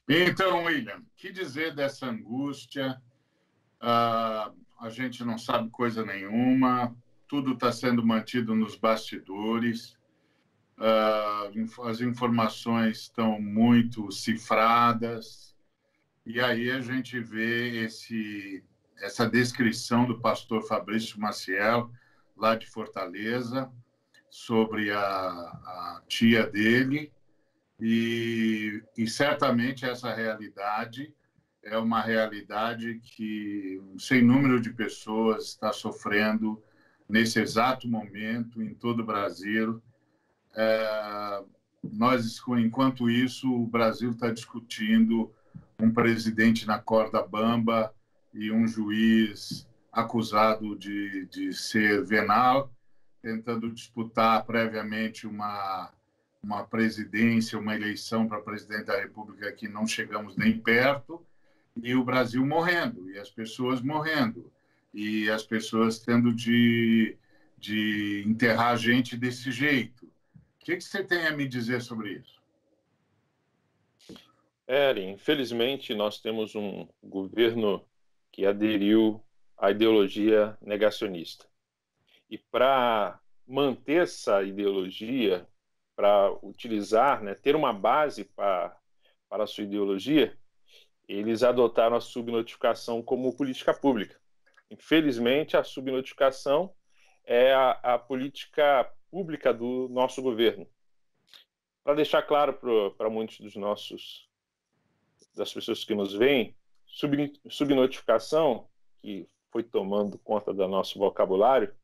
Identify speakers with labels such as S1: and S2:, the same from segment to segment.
S1: Então, William, que dizer dessa angústia? A gente não sabe coisa nenhuma, tudo está sendo mantido nos bastidores, as informações estão muito cifradas, e aí a gente vê essa descrição do pastor Fabrício Maciel, lá de Fortaleza, sobre a tia dele, e certamente essa realidade é uma realidade que um sem número de pessoas está sofrendo nesse exato momento em todo o Brasil. Enquanto isso, o Brasil está discutindo um presidente na corda bamba e um juiz acusado de ser venal, tentando disputar previamente uma presidência, uma eleição para presidente da República que não chegamos nem perto, e o Brasil morrendo, e as pessoas morrendo, e as pessoas tendo de enterrar gente desse jeito. O que você tem a me dizer sobre isso?
S2: Infelizmente, nós temos um governo que aderiu à ideologia negacionista. E para manter essa ideologia, para utilizar, ter uma base para a sua ideologia, eles adotaram a subnotificação como política pública. Infelizmente, a subnotificação é a política pública do nosso governo. Para deixar claro para muitos das pessoas que nos veem, subnotificação, que foi tomando conta do nosso vocabulário,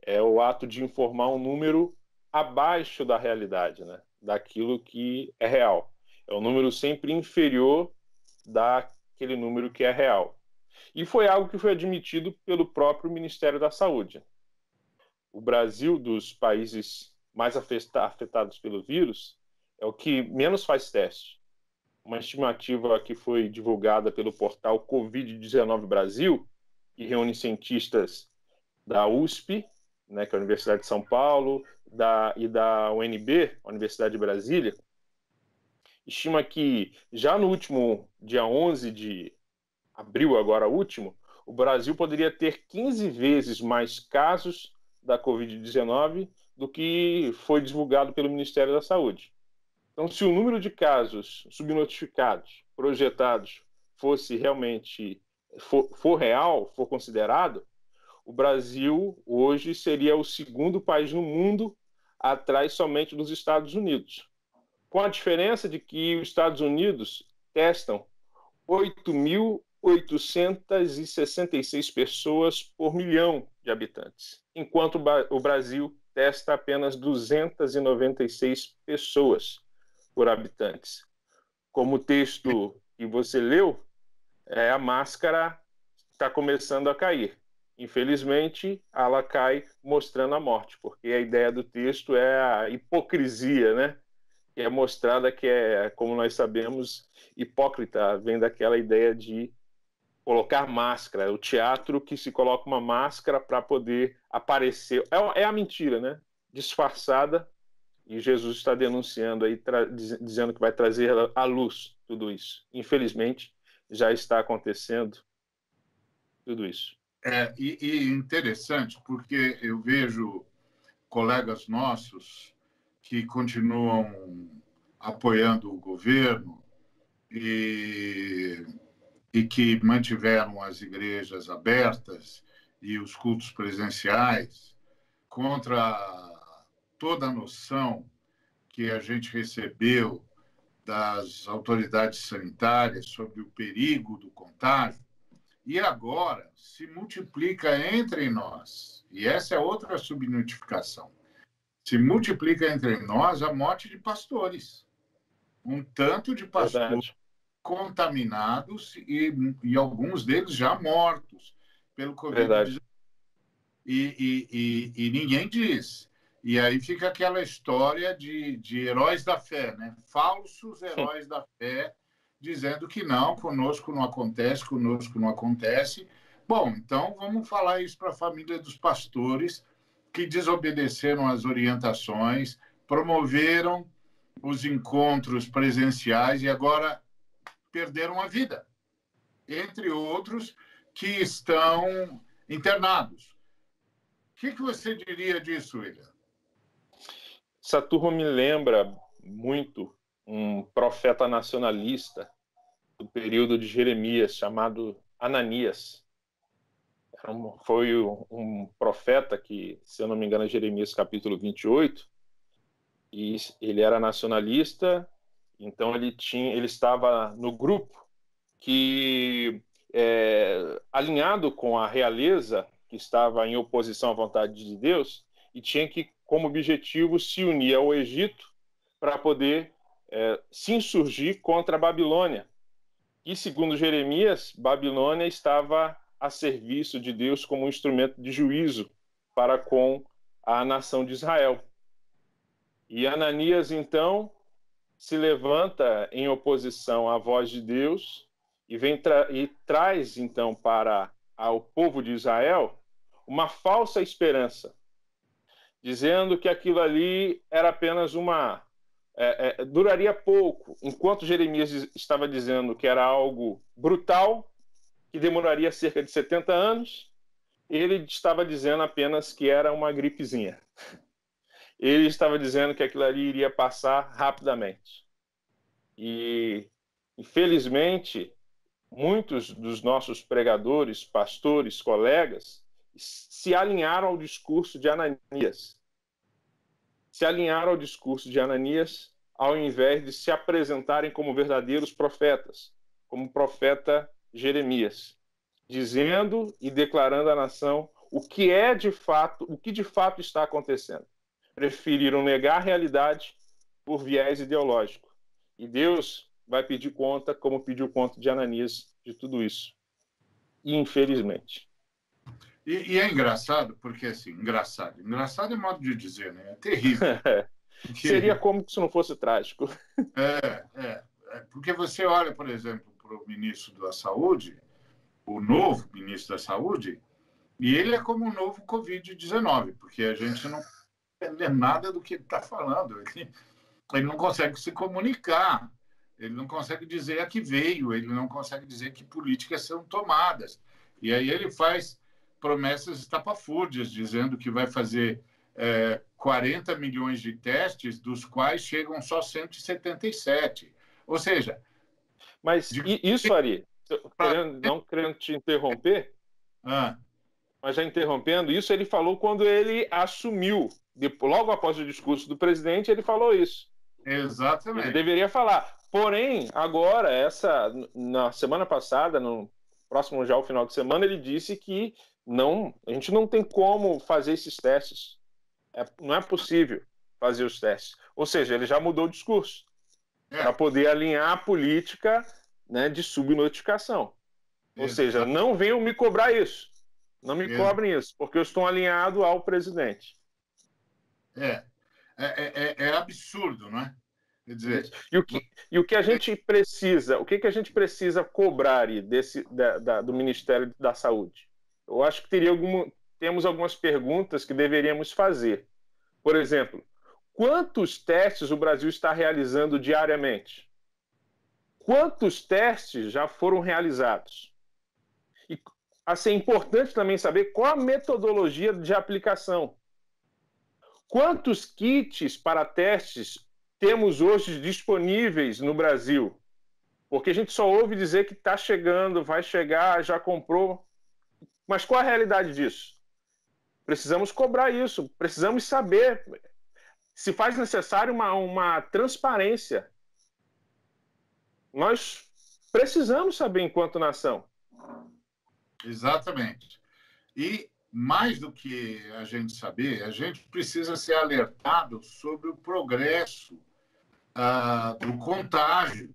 S2: é o ato de informar um número abaixo da realidade, daquilo que é real. É um número sempre inferior daquele número que é real. E foi algo que foi admitido pelo próprio Ministério da Saúde. O Brasil, dos países mais afetados pelo vírus, é o que menos faz teste. Uma estimativa que foi divulgada pelo portal Covid-19 Brasil, que reúne cientistas da USP, que é a Universidade de São Paulo, e da UNB, a Universidade de Brasília, estima que já no último dia 11 de abril, agora último, o Brasil poderia ter 15 vezes mais casos da Covid-19 do que foi divulgado pelo Ministério da Saúde. Então, se o número de casos subnotificados, projetados, fosse realmente, for real, for considerado, o Brasil hoje seria o segundo país no mundo, atrás somente dos Estados Unidos. Com a diferença de que os Estados Unidos testam 8.866 pessoas por milhão de habitantes, enquanto o Brasil testa apenas 296 pessoas por habitantes. Como o texto que você leu, a máscara está começando a cair. Infelizmente, ela cai mostrando a morte, porque a ideia do texto é a hipocrisia, que é mostrada, que é, como nós sabemos, hipócrita, vem daquela ideia de colocar máscara, o teatro que se coloca uma máscara para poder aparecer. É a mentira, disfarçada, e Jesus está denunciando aí, dizendo que vai trazer à luz tudo isso. Infelizmente, já está acontecendo tudo isso.
S1: E interessante, porque eu vejo colegas nossos que continuam apoiando o governo e que mantiveram as igrejas abertas e os cultos presenciais contra toda a noção que a gente recebeu das autoridades sanitárias sobre o perigo do contágio, e agora se multiplica entre nós, e essa é outra subnotificação, se multiplica entre nós a morte de pastores. Um tanto de pastores
S2: Verdade.
S1: contaminados e alguns deles já mortos pelo Covid-19. E ninguém diz. E aí fica aquela história de heróis da fé, falsos heróis da fé, dizendo que não, conosco não acontece. Bom, então vamos falar isso para a família dos pastores que desobedeceram às orientações, promoveram os encontros presenciais e agora perderam a vida, entre outros que estão internados. O que você diria disso, William?
S2: Essa turma me lembra muito um profeta nacionalista do período de Jeremias, chamado Ananias. Foi um profeta que, se eu não me engano, é Jeremias capítulo 28, e ele era nacionalista, então ele estava no grupo que, alinhado com a realeza, que estava em oposição à vontade de Deus, e tinha que, como objetivo, se unir ao Egito para poder se insurgir contra a Babilônia. E, segundo Jeremias, Babilônia estava a serviço de Deus como um instrumento de juízo para com a nação de Israel. E Ananias, então, se levanta em oposição à voz de Deus e traz, então, para o povo de Israel uma falsa esperança, dizendo que aquilo ali era apenas duraria pouco, enquanto Jeremias estava dizendo que era algo brutal, que demoraria cerca de 70 anos, ele estava dizendo apenas que era uma gripezinha. Ele estava dizendo que aquilo ali iria passar rapidamente. E, infelizmente, muitos dos nossos pregadores, pastores, colegas, se alinharam ao discurso de Ananias. Se alinharam ao discurso de Ananias, ao invés de se apresentarem como verdadeiros profetas, como o profeta Jeremias, dizendo e declarando à nação o que de fato está acontecendo. Preferiram negar a realidade por viés ideológico. E Deus vai pedir conta, como pediu conta de Ananias, de tudo isso. Infelizmente.
S1: E é engraçado, porque, assim, engraçado é modo de dizer, né? É terrível.
S2: Porque... Seria como se não fosse trágico.
S1: Porque você olha, por exemplo, para o ministro da Saúde, o novo ministro da Saúde, e ele é como o novo Covid-19, porque a gente não entende nada do que ele está falando. Ele não consegue se comunicar, ele não consegue dizer a que veio, ele não consegue dizer que políticas são tomadas. E aí ele faz promessas estapafúrdias, dizendo que vai fazer 40 milhões de testes, dos quais chegam só 177. Ou seja...
S2: Mas isso, Ari, não querendo te interromper, mas já interrompendo, isso ele falou quando ele assumiu. Logo após o discurso do presidente, ele falou isso.
S1: Exatamente.
S2: Ele deveria falar. Porém, agora, na semana passada, no próximo já o final de semana, ele disse que a gente não tem como fazer esses testes. Não é possível fazer os testes. Ou seja, ele já mudou o discurso para poder alinhar a política, né, de subnotificação. Ou seja, não venham me cobrar isso. Não me cobrem isso, porque eu estou alinhado ao presidente.
S1: É absurdo, não é? Quer dizer...
S2: E o que a gente precisa, o que a gente precisa cobrar do Ministério da Saúde? Eu acho que temos algumas perguntas que deveríamos fazer. Por exemplo, quantos testes o Brasil está realizando diariamente? Quantos testes já foram realizados? E assim, é importante também saber qual a metodologia de aplicação. Quantos kits para testes temos hoje disponíveis no Brasil? Porque a gente só ouve dizer que está chegando, vai chegar, já comprou. Mas qual a realidade disso? Precisamos cobrar isso, precisamos saber se faz necessário uma transparência. Nós precisamos saber enquanto nação.
S1: Exatamente. E mais do que a gente saber, a gente precisa ser alertado sobre o progresso do contágio,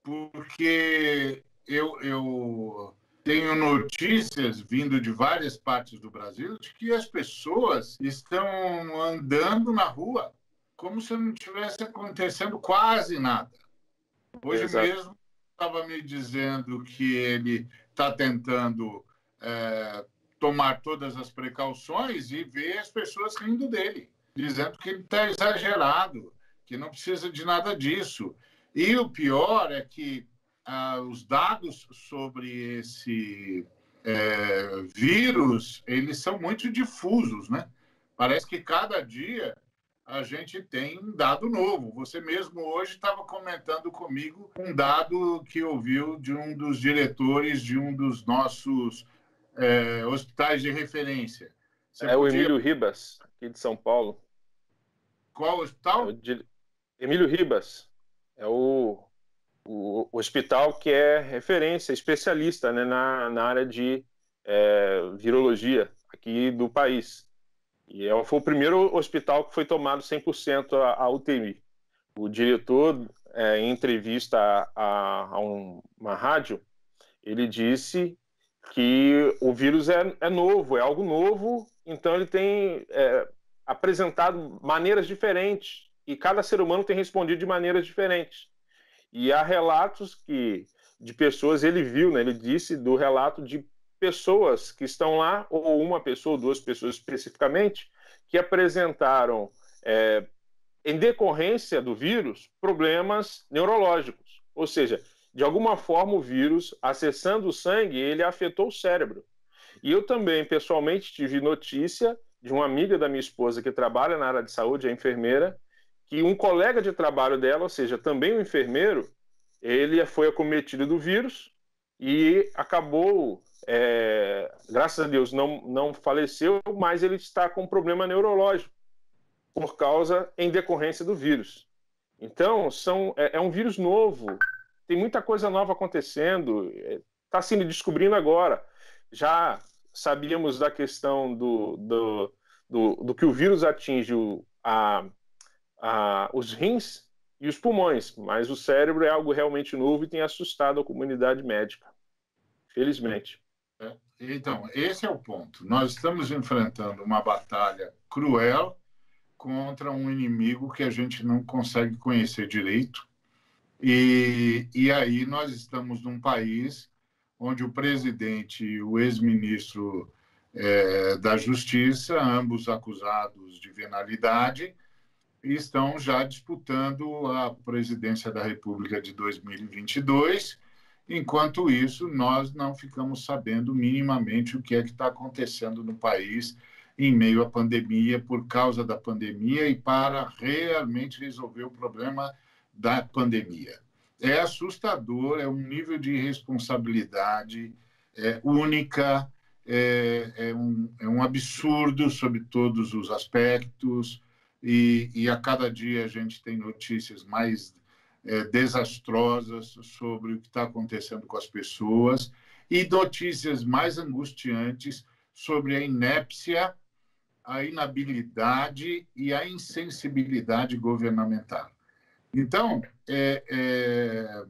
S1: porque eu tenho notícias vindo de várias partes do Brasil de que as pessoas estão andando na rua como se não tivesse acontecendo quase nada. Hoje mesmo estava me dizendo que ele está tentando tomar todas as precauções e ver as pessoas rindo dele, dizendo que ele está exagerado, que não precisa de nada disso. E o pior é que os dados sobre esse vírus, eles são muito difusos, né? Parece que cada dia a gente tem um dado novo. Você mesmo hoje estava comentando comigo um dado que ouviu de um dos diretores de um dos nossos hospitais de referência. Você
S2: o Emílio Ribas, aqui de São Paulo.
S1: Qual hospital?
S2: Emílio Ribas. É o hospital que é referência, especialista, né, na área de virologia aqui do país. E foi o primeiro hospital que foi tomado 100% a UTI. O diretor, em entrevista a uma rádio, ele disse que o vírus é novo, é algo novo, então ele tem apresentado maneiras diferentes e cada ser humano tem respondido de maneiras diferentes. E há relatos de pessoas, ele viu, né, ele disse do relato de pessoas que estão lá, ou uma pessoa, ou duas pessoas especificamente, que apresentaram, em decorrência do vírus, problemas neurológicos. Ou seja, de alguma forma o vírus, acessando o sangue, ele afetou o cérebro. E eu também, pessoalmente, tive notícia de uma amiga da minha esposa que trabalha na área de saúde, é enfermeira, que um colega de trabalho dela, ou seja, também um enfermeiro, ele foi acometido do vírus e acabou, graças a Deus, não faleceu, mas ele está com um problema neurológico por causa, em decorrência do vírus. Então, é um vírus novo, tem muita coisa nova acontecendo, está se descobrindo agora. Já sabíamos da questão do que o vírus atinge os rins e os pulmões, mas o cérebro é algo realmente novo e tem assustado a comunidade médica, felizmente.
S1: Então, esse é o ponto. Nós estamos enfrentando uma batalha cruel contra um inimigo que a gente não consegue conhecer direito. E aí nós estamos num país onde o presidente e o ex-ministro da Justiça, ambos acusados de venalidade, estão já disputando a presidência da República de 2022. Enquanto isso, nós não ficamos sabendo minimamente o que é que está acontecendo no país em meio à pandemia, por causa da pandemia e para realmente resolver o problema da pandemia. É assustador, é um nível de responsabilidade única, é um absurdo sob todos os aspectos, e a cada dia a gente tem notícias mais desastrosas sobre o que está acontecendo com as pessoas e notícias mais angustiantes sobre a inépcia, a inabilidade e a insensibilidade governamental. Então, é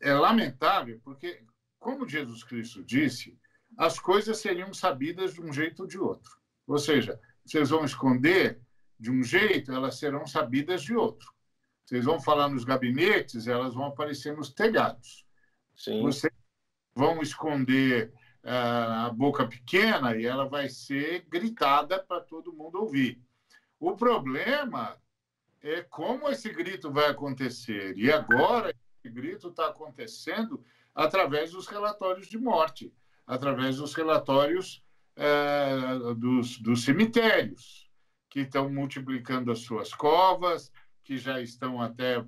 S1: lamentável, porque, como Jesus Cristo disse, as coisas seriam sabidas de um jeito ou de outro. Ou seja, vocês vão esconder de um jeito, elas serão sabidas de outro. Vocês vão falar nos gabinetes, elas vão aparecer nos telhados.
S2: Sim.
S1: Vocês vão esconder a boca pequena e ela vai ser gritada para todo mundo ouvir. O problema é como esse grito vai acontecer. E agora esse grito está acontecendo através dos relatórios de morte, através dos relatórios dos cemitérios, que estão multiplicando as suas covas, que já estão até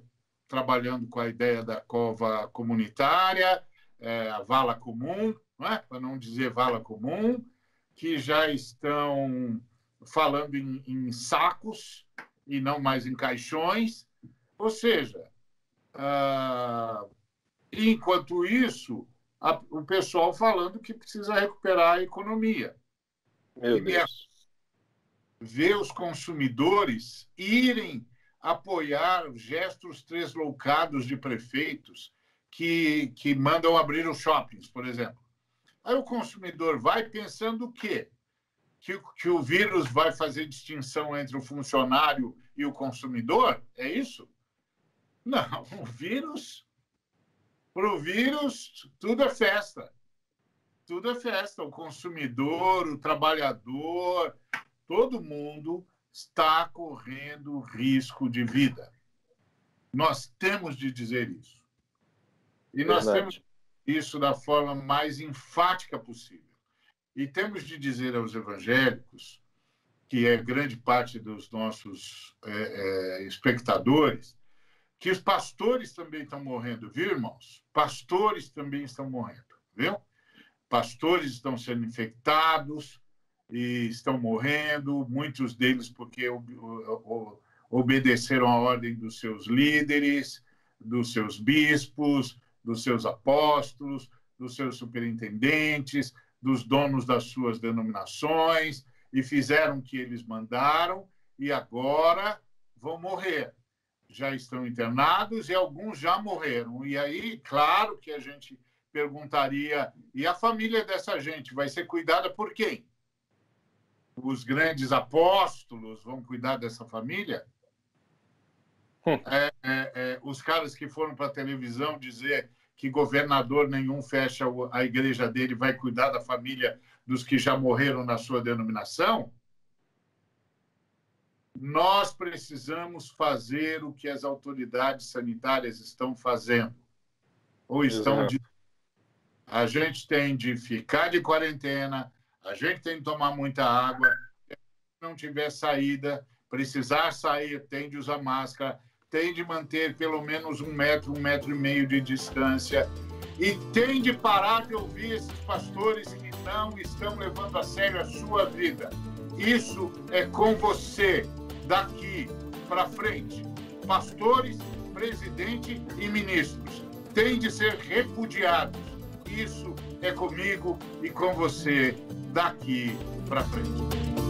S1: trabalhando com a ideia da cova comunitária, a vala comum, para não dizer vala comum, que já estão falando em sacos e não mais em caixões. Ou seja, enquanto isso, o pessoal falando que precisa recuperar a economia.
S2: Meu Deus.
S1: Ver os consumidores irem apoiar gestos tresloucados de prefeitos que mandam abrir os shoppings, por exemplo. Aí o consumidor vai pensando o quê? Que o vírus vai fazer distinção entre o funcionário e o consumidor? É isso? Não, para o vírus, tudo é festa. Tudo é festa. O consumidor, o trabalhador, todo mundo está correndo risco de vida. Nós temos de dizer isso. E nós temos isso da forma mais enfática possível. E temos de dizer aos evangélicos, que é grande parte dos nossos espectadores, que os pastores também estão morrendo, viu, irmãos? Pastores também estão morrendo, viu? Pastores estão sendo infectados e estão morrendo, muitos deles porque obedeceram a ordem dos seus líderes, dos seus bispos, dos seus apóstolos, dos seus superintendentes, dos donos das suas denominações, e fizeram o que eles mandaram, e agora vão morrer. Já estão internados e alguns já morreram. E aí, claro que a gente perguntaria, e a família dessa gente vai ser cuidada por quem? Os grandes apóstolos vão cuidar dessa família? Os caras que foram para a televisão dizer que governador nenhum fecha a igreja dele vai cuidar da família dos que já morreram na sua denominação? Nós precisamos fazer o que as autoridades sanitárias estão fazendo. Ou estão de... A gente tem de ficar de quarentena, a gente tem de tomar muita água, se não tiver saída, precisar sair, tem de usar máscara, tem de manter pelo menos 1 metro, 1,5 metro de distância, e tem de parar de ouvir esses pastores que não estão levando a sério a sua vida. Isso é com você, daqui para frente. Pastores, presidente e ministros têm de ser repudiados. Isso é comigo e com você, daqui para frente.